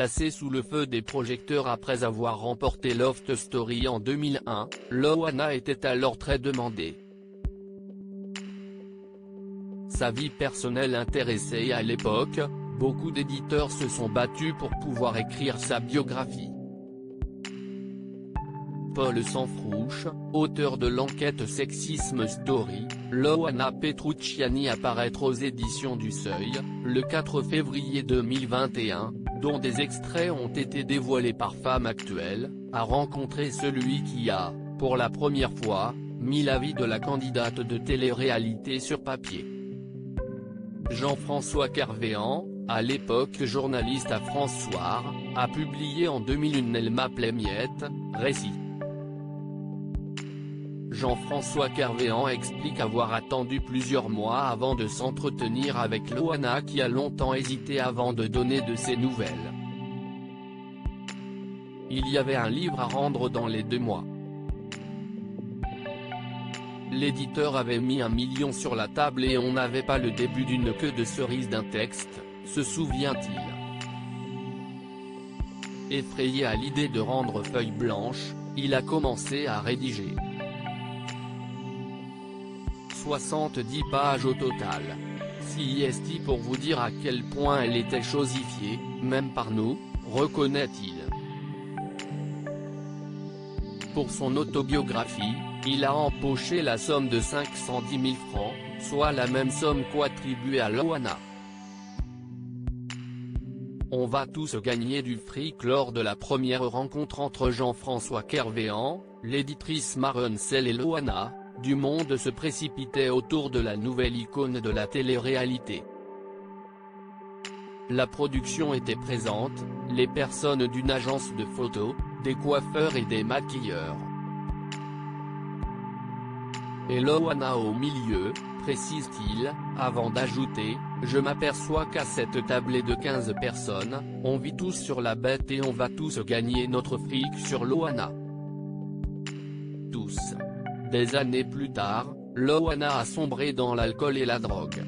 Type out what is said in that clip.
placée sous le feu des projecteurs après avoir remporté Loft Story en 2001, Loana était alors très demandée. Sa vie personnelle intéressait à l'époque, beaucoup d'éditeurs se sont battus pour pouvoir écrire sa biographie. Paul Sanfrouche, auteur de l'enquête Sexisme Story, Loana Petrucciani apparaître aux éditions du Seuil, le 4 février 2021, dont des extraits ont été dévoilés par Femme Actuelle, a rencontré celui qui a, pour la première fois, mis la vie de la candidate de télé-réalité sur papier. Jean-François Kervéan, à l'époque journaliste à France Soir, a publié en 2001 Elle m'appelait Miette, récit. Jean-François Kervéan explique avoir attendu plusieurs mois avant de s'entretenir avec Loana qui a longtemps hésité avant de donner de ses nouvelles. Il y avait un livre à rendre dans les 2 mois. L'éditeur avait mis 1 million sur la table et on n'avait pas le début d'une queue de cerise d'un texte, se souvient-il. Effrayé à l'idée de rendre feuille blanche, il a commencé à rédiger. 70 pages au total. Si est pour vous dire à quel point elle était chosifiée, même par nous, reconnaît-il. Pour son autobiographie, il a empoché la somme de 510 000 francs, soit la même somme qu'attribuée à Loana. On va tous gagner du fric lors de la première rencontre entre Jean-François Kervéan, l'éditrice Maren Sell et Loana. Du monde se précipitait autour de la nouvelle icône de la télé-réalité. La production était présente, les personnes d'une agence de photos, des coiffeurs et des maquilleurs. Et Loana au milieu, précise-t-il, avant d'ajouter, je m'aperçois qu'à cette tablée de 15 personnes, on vit tous sur la bête et on va tous gagner notre fric sur Loana. Tous. Des années plus tard, Loana a sombré dans l'alcool et la drogue.